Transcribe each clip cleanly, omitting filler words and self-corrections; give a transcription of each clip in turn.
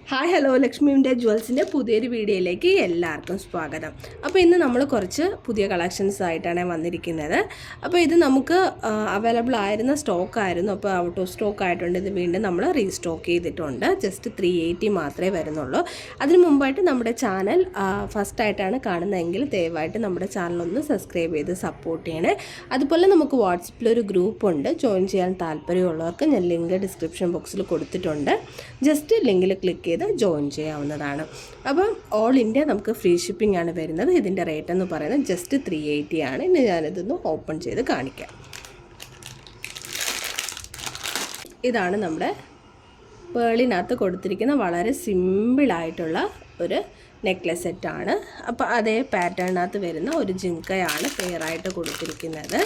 Hi hello ലക്ഷ്മിയുടെ ജുവൽസിൻ്റെ പുതിയൊരു വീഡിയോയിലേക്ക് എല്ലാവർക്കും സ്വാഗതം. അപ്പോൾ ഇന്ന് നമ്മൾ കുറച്ച് പുതിയ കളക്ഷൻസ് ആയിട്ടാണ് വന്നിരിക്കുന്നത്. അപ്പോൾ ഇത് നമുക്ക് അവൈലബിൾ ആയിരുന്ന സ്റ്റോക്കായിരുന്നു, അപ്പോൾ ഔട്ട് ഓഫ് സ്റ്റോക്ക് ആയിട്ടുണ്ട്. ഇത് വീണ്ടും നമ്മൾ റീസ്റ്റോക്ക് ചെയ്തിട്ടുണ്ട്. ജസ്റ്റ് 380 മാത്രമേ വരുന്നുള്ളൂ. അതിന് മുമ്പായിട്ട് നമ്മുടെ ചാനൽ ഫസ്റ്റായിട്ടാണ് കാണുന്നതെങ്കിൽ ദയവായിട്ട് നമ്മുടെ ചാനലൊന്ന് സബ്സ്ക്രൈബ് ചെയ്ത് സപ്പോർട്ട് ചെയ്യണേ. അതുപോലെ നമുക്ക് വാട്സപ്പിലൊരു ഗ്രൂപ്പുണ്ട്, ജോയിൻ ചെയ്യാൻ താല്പര്യമുള്ളവർക്ക് ഞാൻ ലിങ്ക് ഡിസ്ക്രിപ്ഷൻ ബോക്സിൽ കൊടുത്തിട്ടുണ്ട്. ജസ്റ്റ് ലിങ്കിൽ ക്ലിക്ക് ചെയ്ത് ജോയിൻ ചെയ്യാവുന്നതാണ്. അപ്പം ഓൾ ഇന്ത്യ നമുക്ക് ഫ്രീ ഷിപ്പിംഗ് ആണ് വരുന്നത്. ഇതിൻ്റെ റേറ്റ് എന്ന് പറയുന്നത് ജസ്റ്റ് 380 ആണ്. ഇനി ഞാനിതൊന്ന് ഓപ്പൺ ചെയ്ത് കാണിക്കാം. ഇതാണ് നമ്മുടെ പേളിനകത്ത് കൊടുത്തിരിക്കുന്ന വളരെ സിമ്പിളായിട്ടുള്ള ഒരു നെക്ലെസ് സെറ്റാണ്. അപ്പോൾ അതേ പാറ്റേണിനകത്ത് വരുന്ന ഒരു ജിംക്കയാണ് പെയറായിട്ട് കൊടുത്തിരിക്കുന്നത്.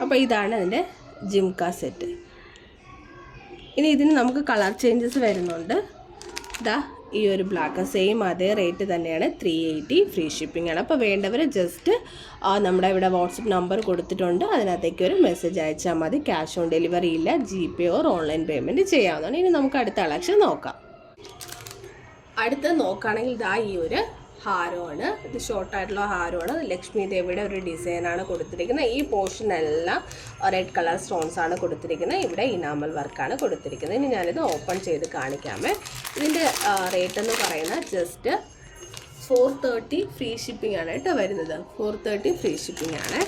അപ്പോൾ ഇതാണ് അതിൻ്റെ ജിംക്ക സെറ്റ്. ഇനി ഇതിന് നമുക്ക് കളർ ചേഞ്ചസ് വരുന്നുണ്ട്. ഇതാ ഈ ഒരു ബ്ലാക്ക് സെയിം അതേ റേറ്റ് തന്നെയാണ്, 380 ഫ്രീ ഷിപ്പിംഗ് ആണ്. അപ്പോൾ വേണ്ടവർ ജസ്റ്റ് നമ്മുടെ ഇവിടെ വാട്സപ്പ് നമ്പർ കൊടുത്തിട്ടുണ്ട്, അതിനകത്തേക്ക് ഒരു മെസ്സേജ് അയച്ചാൽ മതി. ക്യാഷ് ഓൺ ഡെലിവറി ഇല്ല, GPay ഓർ ഓൺലൈൻ പേയ്മെൻറ്റ് ചെയ്യാവുന്നതാണ്. ഇനി നമുക്ക് അടുത്ത കളക്ഷൻ നോക്കാം. അടുത്ത് നോക്കുകയാണെങ്കിൽ ഇതാ ഈ ഒരു ഹാരമാണ്. ഇത് ഷോർട്ടായിട്ടുള്ള ഹാരമാണ്. ലക്ഷ്മി ദേവിയുടെ ഒരു ഡിസൈനാണ് കൊടുത്തിരിക്കുന്നത്. ഈ പോർഷനെല്ലാം റെഡ് കളർ സ്റ്റോൺസ് ആണ് കൊടുത്തിരിക്കുന്നത്. ഇവിടെ ഇനാമൽ വർക്കാണ് കൊടുത്തിരിക്കുന്നത്. ഇനി ഞാനിത് ഓപ്പൺ ചെയ്ത് കാണിക്കാമേ. ഇതിൻ്റെ റേറ്റ് എന്ന് പറയുന്നത് ജസ്റ്റ് 430 ഫ്രീ ഷിപ്പിംഗ് ആണ് കേട്ടോ വരുന്നത്. 430 ഫ്രീ ഷിപ്പിംഗ് ആണ്.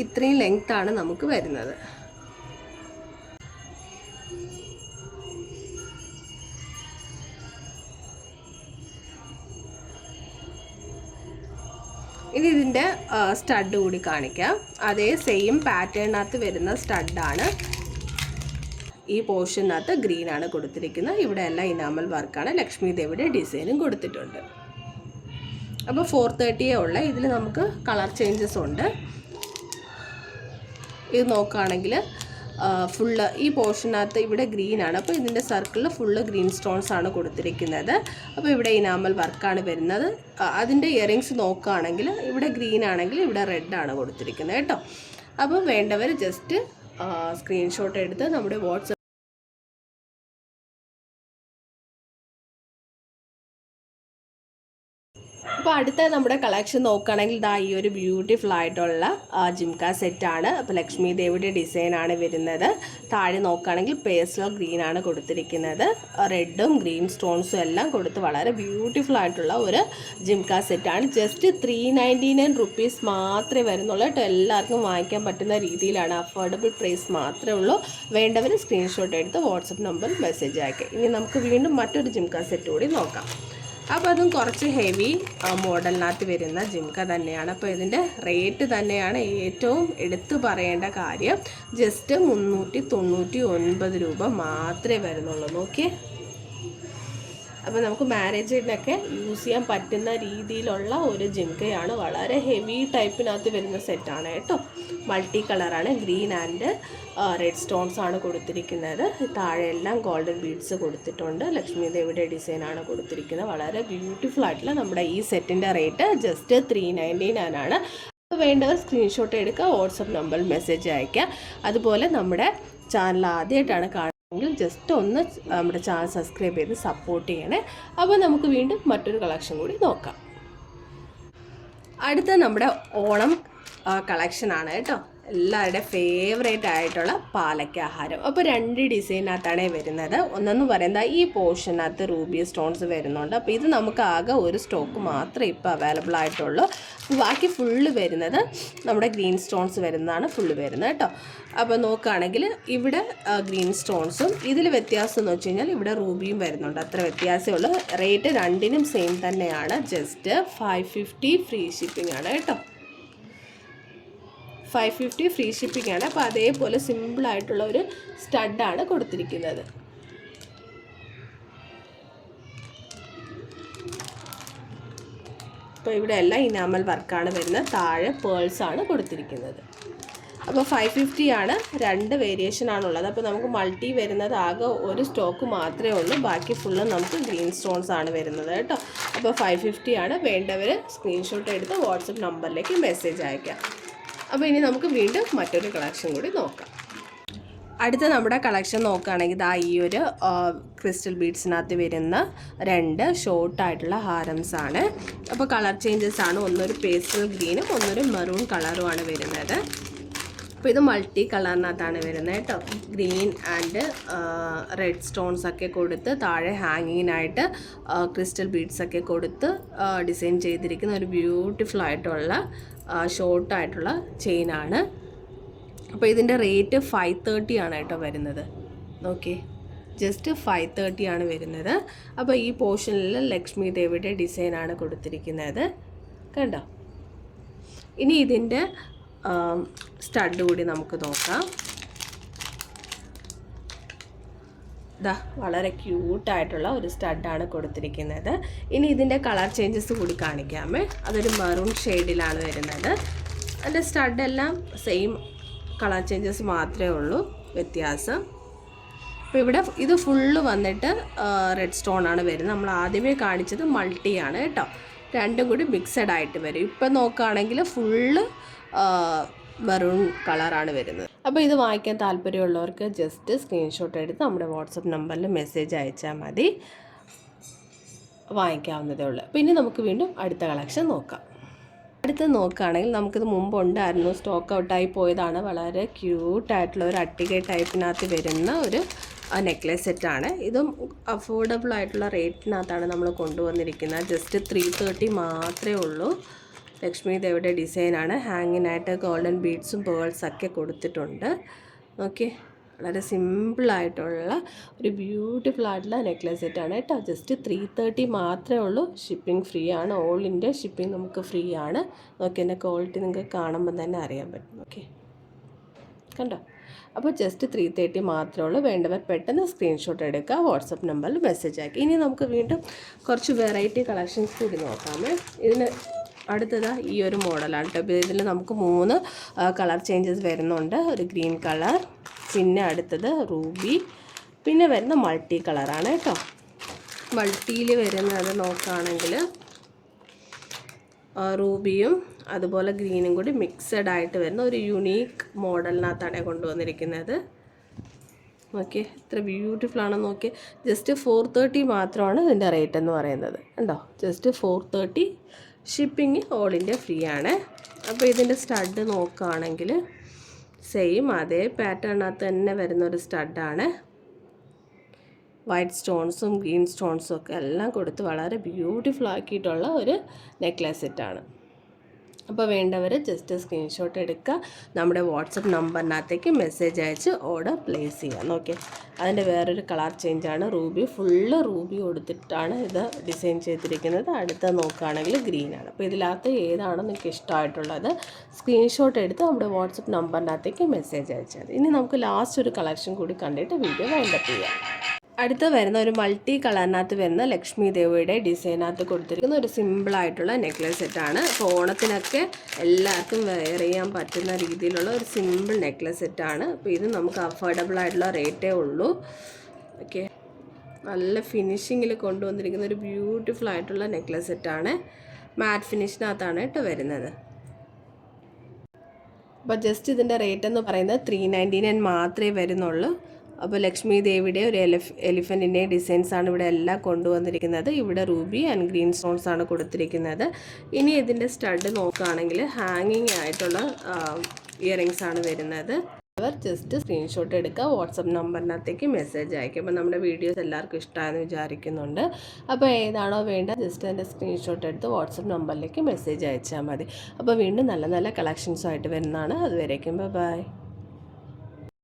ഇത്രയും ലെങ്ത്താണ് നമുക്ക് വരുന്നത്. ഇനി ഇതിൻ്റെ സ്റ്റഡ് കൂടി കാണിക്കാം. അതേ സെയിം പാറ്റേണിനകത്ത് വരുന്ന സ്റ്റഡാണ്. ഈ പോർഷനകത്ത് ഗ്രീനാണ് കൊടുത്തിരിക്കുന്നത്. ഇവിടെ എല്ലാം ഇനാമൽ വർക്കാണ്. ലക്ഷ്മി ദേവിയുടെ ഡിസൈനും കൊടുത്തിട്ടുണ്ട്. അപ്പോൾ 430 ഉള്ള ഇതിൽ നമുക്ക് കളർ ചേഞ്ചസ് ഉണ്ട്. ഇത് നോക്കുകയാണെങ്കിൽ ഫുള്ള് ഈ പോർഷനകത്ത് ഇവിടെ ഗ്രീനാണ്. അപ്പോൾ ഇതിൻ്റെ സർക്കിളിൽ ഫുള്ള് ഗ്രീൻ സ്റ്റോൺസ് ആണ് കൊടുത്തിരിക്കുന്നത്. അപ്പോൾ ഇവിടെ ഇനാമൽ വർക്കാണ് വരുന്നത്. അതിൻ്റെ ഇയറിങ്സ് നോക്കുകയാണെങ്കിൽ ഇവിടെ ഗ്രീൻ ആണെങ്കിൽ ഇവിടെ റെഡ് ആണ് കൊടുത്തിരിക്കുന്നത് കേട്ടോ. അപ്പോൾ വേണ്ടവർ ജസ്റ്റ് സ്ക്രീൻഷോട്ട് എടുത്ത് നമ്മുടെ വാട്സപ്പ് അപ്പോൾ അടുത്ത നമ്മുടെ കളക്ഷൻ നോക്കുകയാണെങ്കിൽ ഇതാ ഈ ഒരു ബ്യൂട്ടിഫുൾ ആയിട്ടുള്ള ജിംക്ക സെറ്റാണ്. അപ്പോൾ ലക്ഷ്മി ദേവിയുടെ ഡിസൈനാണ് വരുന്നത്. താഴെ നോക്കുകയാണെങ്കിൽ പേസ്റ്റൽ ഗ്രീനാണ് കൊടുത്തിരിക്കുന്നത്. റെഡും ഗ്രീൻ സ്റ്റോൺസും എല്ലാം കൊടുത്ത് വളരെ ബ്യൂട്ടിഫുൾ ആയിട്ടുള്ള ഒരു ജിംക്ക സെറ്റാണ്. ജസ്റ്റ് 399 റുപ്പീസ് മാത്രമേ വരുന്നുള്ളൂ കേട്ടോ. എല്ലാവർക്കും വാങ്ങിക്കാൻ പറ്റുന്ന രീതിയിലാണ്, അഫോർഡബിൾ പ്രൈസ് മാത്രമേ ഉള്ളൂ. വേണ്ടവർ സ്ക്രീൻഷോട്ട് എടുത്ത് വാട്സപ്പ് നമ്പറിൽ മെസ്സേജ് അയക്കുക. ഇനി നമുക്ക് വീണ്ടും മറ്റൊരു ജിംക്ക സെറ്റ് കൂടി നോക്കാം. അപ്പോൾ അതും കുറച്ച് ഹെവി മോഡലിനകത്ത് വരുന്ന ജിംക്ക തന്നെയാണ്. അപ്പോൾ ഇതിൻ്റെ റേറ്റ് തന്നെയാണ് ഏറ്റവും എടുത്തു പറയേണ്ട കാര്യം. ജസ്റ്റ് 399 രൂപ മാത്രമേ വരുന്നുള്ളൂ. നോക്കിയേ. അപ്പോൾ നമുക്ക് മാരേജിനൊക്കെ യൂസ് ചെയ്യാൻ പറ്റുന്ന രീതിയിലുള്ള ഒരു ജിംക്കയാണ്. വളരെ ഹെവി ടൈപ്പിനകത്ത് വരുന്ന സെറ്റാണ് കേട്ടോ. മൾട്ടി കളറാണ്. ഗ്രീൻ ആൻഡ് റെഡ് സ്റ്റോൺസ് ആണ് കൊടുത്തിരിക്കുന്നത്. താഴെയെല്ലാം ഗോൾഡൻ ബീഡ്സ് കൊടുത്തിട്ടുണ്ട്. ലക്ഷ്മി ദേവിയുടെ ഡിസൈനാണ് കൊടുത്തിരിക്കുന്നത്. വളരെ ബ്യൂട്ടിഫുൾ ആയിട്ടുള്ള നമ്മുടെ ഈ സെറ്റിൻ്റെ റേറ്റ് ജസ്റ്റ് 399 ആണ്. വേണ്ടവർ സ്ക്രീൻഷോട്ട് എടുക്കുക, വാട്സപ്പ് നമ്പറിൽ മെസ്സേജ് അയയ്ക്കുക. അതുപോലെ നമ്മുടെ ചാനൽ ആദ്യമായിട്ടാണ് കാണുന്നത് ജസ്റ്റ് ഒന്ന് നമ്മുടെ ചാനൽ സബ്സ്ക്രൈബ് ചെയ്ത് സപ്പോർട്ട് ചെയ്യണേ. അപ്പോൾ നമുക്ക് വീണ്ടും മറ്റൊരു കളക്ഷൻ കൂടി നോക്കാം. അടുത്ത നമ്മുടെ ഓണം കളക്ഷനാണ് കേട്ടോ. എല്ലാവരുടെയും ഫേവറേറ്റ് ആയിട്ടുള്ള പാലക്കാഹാരം. അപ്പോൾ 2 ഡിസൈനകത്താണ് വരുന്നത്. ഒന്നെന്ന് പറയുന്നത് ഈ പോർഷനകത്ത് റൂബി സ്റ്റോൺസ് വരുന്നുണ്ട്. അപ്പോൾ ഇത് നമുക്ക് ആകെ ഒരു സ്റ്റോക്ക് മാത്രമേ ഇപ്പോൾ അവൈലബിൾ ആയിട്ടുള്ളൂ. ബാക്കി ഫുള്ള് വരുന്നത് നമ്മുടെ ഗ്രീൻ സ്റ്റോൺസ് വരുന്നതാണ് ഫുള്ള് വരുന്നത് കേട്ടോ. അപ്പോൾ നോക്കുകയാണെങ്കിൽ ഇവിടെ ഗ്രീൻ സ്റ്റോൺസും ഇതിൽ വ്യത്യാസം എന്ന് വെച്ച് കഴിഞ്ഞാൽ ഇവിടെ റൂബിയും വരുന്നുണ്ട്. അത്ര വ്യത്യാസമേ ഉള്ളൂ. റേറ്റ് രണ്ടിനും സെയിം തന്നെയാണ്. ജസ്റ്റ് 550 ഫ്രീ ഷിപ്പിംഗ് ആണ് കേട്ടോ. 550 ഫ്രീ ഷിപ്പിംഗ് ആണ്. അപ്പോൾ അതേപോലെ സിമ്പിളായിട്ടുള്ള ഒരു സ്റ്റഡാണ് കൊടുത്തിരിക്കുന്നത്. അപ്പോൾ ഇവിടെ എല്ലാം ഇനാമൽ വർക്കാണ് വരുന്നത്. താഴെ പേൾസാണ് കൊടുത്തിരിക്കുന്നത്. അപ്പോൾ 550 ആണ്. 2 വേരിയേഷനാണുള്ളത്. അപ്പോൾ നമുക്ക് മൾട്ടി വരുന്നത് ആകെ ഒരു സ്റ്റോക്ക് മാത്രമേ ഉള്ളൂ. ബാക്കി ഫുള്ള് നമുക്ക് ഗ്രീൻ സ്റ്റോൺസ് ആണ് വരുന്നത് കേട്ടോ. അപ്പോൾ 550 ആണ്. വേണ്ടവർ സ്ക്രീൻഷോട്ട് എടുത്ത് വാട്സപ്പ് നമ്പറിലേക്ക് മെസ്സേജ് അയക്കാം. അപ്പോൾ ഇനി നമുക്ക് വീണ്ടും മറ്റൊരു കളക്ഷൻ കൂടി നോക്കാം. അടുത്ത നമ്മുടെ കളക്ഷൻ നോക്കുകയാണെങ്കിൽ ഇതാ ഈ ഒരു ക്രിസ്റ്റൽ ബീഡ്സിനകത്ത് വരുന്ന 2 ഷോർട്ടായിട്ടുള്ള ഹാരംസ് ആണ്. അപ്പോൾ കളർ ചേഞ്ചസ് ആണ്. ഒന്നൊരു പേസ്റ്റൽ ഗ്രീനും ഒന്നൊരു മെറൂൺ കളറുമാണ് വരുന്നത്. അപ്പോൾ ഇത് മൾട്ടി കളറിനകത്താണ് വരുന്നത് കേട്ടോ. ഗ്രീൻ ആൻഡ് റെഡ് സ്റ്റോൺസ് ഒക്കെ കൊടുത്ത് താഴെ ഹാങ്ങിങ്ങിനായിട്ട് ക്രിസ്റ്റൽ ബീഡ്സ് ഒക്കെ കൊടുത്ത് ഡിസൈൻ ചെയ്തിരിക്കുന്ന ഒരു ബ്യൂട്ടിഫുൾ ആയിട്ടുള്ള ഷോർട്ടായിട്ടുള്ള ചെയിനാണ്. അപ്പോൾ ഇതിൻ്റെ റേറ്റ് 530 ആണ് കേട്ടോ വരുന്നത്. ഓക്കെ, ജസ്റ്റ് 530 ആണ് വരുന്നത്. അപ്പോൾ ഈ പോർഷനിൽ ലക്ഷ്മി ദേവിയുടെ ഡിസൈനാണ് കൊടുത്തിരിക്കുന്നത് കണ്ടോ. ഇനി ഇതിൻ്റെ സ്റ്റഡ് കൂടി നമുക്ക് നോക്കാം. ഇതാ വളരെ ക്യൂട്ടായിട്ടുള്ള ഒരു സ്റ്റഡാണ് കൊടുത്തിരിക്കുന്നത്. ഇനി ഇതിൻ്റെ കളർ ചേഞ്ചസ് കൂടി കാണിക്കാമേ. അതൊരു മെറൂൺ ഷെയ്ഡിലാണ് വരുന്നത്. അതിൻ്റെ സ്റ്റഡെല്ലാം സെയിം, കളർ ചേഞ്ചസ് മാത്രമേ ഉള്ളൂ വ്യത്യാസം. അപ്പോൾ ഇവിടെ ഇത് ഫുള്ള് വന്നിട്ട് റെഡ് സ്റ്റോൺ ആണ് വരുന്നത്. നമ്മൾ ആദ്യമേ കാണിച്ചത് മൾട്ടിയാണ് കേട്ടോ. രണ്ടും കൂടി മിക്സഡ് ആയിട്ട് വരും. ഇപ്പം നോക്കുകയാണെങ്കിൽ ഫുള്ള് മെറൂൺ കളറാണ് വരുന്നത്. അപ്പോൾ ഇത് വാങ്ങിക്കാൻ താല്പര്യമുള്ളവർക്ക് ജസ്റ്റ് സ്ക്രീൻഷോട്ട് എടുത്ത് നമ്മുടെ വാട്സപ്പ് നമ്പറിൽ മെസ്സേജ് അയച്ചാൽ മതി, വാങ്ങിക്കാവുന്നതേ ഉള്ളൂ. പിന്നെ നമുക്ക് വീണ്ടും അടുത്ത കളക്ഷൻ നോക്കാം. അടുത്ത് നോക്കുകയാണെങ്കിൽ നമുക്കിത് മുമ്പ് ഉണ്ടായിരുന്നു, സ്റ്റോക്ക് ഔട്ടായി പോയതാണ്. വളരെ ക്യൂട്ടായിട്ടുള്ള ഒരു അട്ടിക ടൈപ്പിനകത്ത് വരുന്ന ഒരു നെക്ലേസ് സെറ്റാണ്. ഇതും അഫോർഡബിൾ ആയിട്ടുള്ള റേറ്റിനകത്താണ് നമ്മൾ കൊണ്ടുവന്നിരിക്കുന്നത്. ജസ്റ്റ് 330 മാത്രമേ ഉള്ളൂ. ലക്ഷ്മി ദേവിയുടെ ഡിസൈനാണ്. ഹാങ്ങിനായിട്ട് ഗോൾഡൻ ബീഡ്സും പേൾസൊക്കെ കൊടുത്തിട്ടുണ്ട്. ഓക്കെ, വളരെ സിമ്പിളായിട്ടുള്ള ഒരു ബ്യൂട്ടിഫുൾ ആയിട്ടുള്ള നെക്ലേസ് സെറ്റാണ് കേട്ടോ. ജസ്റ്റ് 330 മാത്രമേ ഉള്ളൂ. ഷിപ്പിംഗ് ഫ്രീ ആണ്. ഓൾ ഇന്ത്യ ഷിപ്പിംഗ് നമുക്ക് ഫ്രീ ആണ്. ഓക്കെ, എൻ്റെ ക്വാളിറ്റി നിങ്ങൾക്ക് കാണുമ്പോൾ തന്നെ അറിയാൻ പറ്റും. ഓക്കെ, കണ്ടോ. അപ്പോൾ ജസ്റ്റ് 330 മാത്രമേ ഉള്ളൂ. വേണ്ടവർ പെട്ടെന്ന് സ്ക്രീൻഷോട്ട് എടുക്കുക, വാട്സപ്പ് നമ്പറിൽ മെസ്സേജ് ആക്കി. ഇനി നമുക്ക് വീണ്ടും കുറച്ച് വെറൈറ്റി കളക്ഷൻസ് കൂടി നോക്കാമേ. ഇതിന് അടുത്തത് ഈ ഒരു മോഡലാണ് കേട്ടോ. ഇതിൽ നമുക്ക് 3 കളർ ചേഞ്ചസ് വരുന്നുണ്ട്. ഒരു ഗ്രീൻ കളർ, പിന്നെ അടുത്തത് റൂബി, പിന്നെ വരുന്ന മൾട്ടി കളറാണ് കേട്ടോ. മൾട്ടിയിൽ വരുന്നത് നോക്കുകയാണെങ്കിൽ റൂബിയും അതുപോലെ ഗ്രീനും കൂടി മിക്സഡ് ആയിട്ട് വരുന്ന ഒരു യുണീക്ക് മോഡലിനകത്താണ് കൊണ്ടുവന്നിരിക്കുന്നത്. ഓക്കെ, ഇത്ര ബ്യൂട്ടിഫുൾ ആണെന്ന് നോക്കി. ജസ്റ്റ് 430 മാത്രമാണ് ഇതിൻ്റെ റേറ്റ് എന്ന് പറയുന്നത്. ഉണ്ടോ, just 430. Shipping all India free ആണ്. അപ്പോൾ ഇതിൻ്റെ സ്റ്റഡ് നോക്കുകയാണെങ്കിൽ സെയിം അതേ പാറ്റേണിനകത്ത് തന്നെ വരുന്നൊരു സ്റ്റഡാണ്. വൈറ്റ് സ്റ്റോൺസും ഗ്രീൻ സ്റ്റോൺസും ഒക്കെ എല്ലാം കൊടുത്ത് വളരെ ബ്യൂട്ടിഫുൾ ആക്കിയിട്ടുള്ള ഒരു നെക്ലേസ് സെറ്റാണ്. അപ്പോൾ വേണ്ടവർ ജസ്റ്റ് സ്ക്രീൻഷോട്ട് എടുക്കുക, നമ്മുടെ വാട്സപ്പ് നമ്പറിനകത്തേക്ക് മെസ്സേജ് അയച്ച് ഓർഡർ പ്ലേസ് ചെയ്യാം. ഓക്കെ, അതിൻ്റെ വേറൊരു കളർ ചേഞ്ചാണ്. റൂബി, ഫുള്ള് റൂബി കൊടുത്തിട്ടാണ് ഇത് ഡിസൈൻ ചെയ്തിരിക്കുന്നത്. അടുത്ത നോക്കുകയാണെങ്കിൽ ഗ്രീനാണ്. അപ്പോൾ ഇതിനകത്ത് ഏതാണോ നിങ്ങൾക്ക് ഇഷ്ടമായിട്ടുള്ളത് സ്ക്രീൻഷോട്ട് എടുത്ത് നമ്മുടെ വാട്സപ്പ് നമ്പറിനകത്തേക്ക് മെസ്സേജ് അയച്ചാൽ മതി. ഇനി നമുക്ക് ലാസ്റ്റ് ഒരു കളക്ഷൻ കൂടി കണ്ടിട്ട് വീഡിയോ വൈൻഡപ്പ് ചെയ്യാം. അടുത്ത വരുന്ന ഒരു മൾട്ടി കളറിനകത്ത് വരുന്ന ലക്ഷ്മി ദേവിയുടെ ഡിസൈനകത്ത് കൊടുത്തിരിക്കുന്ന ഒരു സിമ്പിളായിട്ടുള്ള നെക്ലേസ് സെറ്റാണ്. അപ്പോൾ ഓണത്തിനൊക്കെ എല്ലാവർക്കും വെയർ ചെയ്യാൻ പറ്റുന്ന രീതിയിലുള്ള ഒരു സിമ്പിൾ നെക്ലേസ് സെറ്റാണ്. അപ്പോൾ ഇത് നമുക്ക് അഫോർഡബിൾ ആയിട്ടുള്ള റേറ്റേ ഉള്ളൂ. ഓക്കെ, നല്ല ഫിനിഷിങ്ങിൽ കൊണ്ടുവന്നിരിക്കുന്ന ഒരു ബ്യൂട്ടിഫുൾ ആയിട്ടുള്ള നെക്ലേസ് സെറ്റാണ്. മാറ്റ് ഫിനിഷിനകത്താണ് കേട്ടോ വരുന്നത്. അപ്പോൾ ജസ്റ്റ് ഇതിൻ്റെ റേറ്റ് എന്ന് പറയുന്നത് 399 മാത്രമേ വരുന്നുള്ളൂ. അപ്പോൾ ലക്ഷ്മി ദേവിയുടെ ഒരു എലിഫൻറ്റിൻ്റെ ഡിസൈൻസാണ് ഇവിടെ എല്ലാം കൊണ്ടുവന്നിരിക്കുന്നത്. ഇവിടെ റൂബി ആൻഡ് ഗ്രീൻ സ്റ്റോൺസ് ആണ് കൊടുത്തിരിക്കുന്നത്. ഇനി ഇതിൻ്റെ സ്റ്റഡ് നോക്കുകയാണെങ്കിൽ ഹാങ്ങിങ് ആയിട്ടുള്ള ഇയറിങ്സ് ആണ് വരുന്നത്. അവർ ജസ്റ്റ് സ്ക്രീൻഷോട്ട് എടുക്കുക, വാട്സപ്പ് നമ്പറിനകത്തേക്ക് മെസ്സേജ് അയക്കും. അപ്പോൾ നമ്മുടെ വീഡിയോസ് എല്ലാവർക്കും ഇഷ്ടമായെന്ന് വിചാരിക്കുന്നുണ്ട്. അപ്പോൾ ഏതാണോ വേണ്ട ജസ്റ്റ് അതിൻ്റെ സ്ക്രീൻഷോട്ട് എടുത്ത് വാട്സപ്പ് നമ്പറിലേക്ക് മെസ്സേജ് അയച്ചാൽ മതി. അപ്പോൾ വീണ്ടും നല്ല നല്ല കളക്ഷൻസുമായിട്ട് വരുന്നതാണ്. അതുവരേക്കും ബൈ.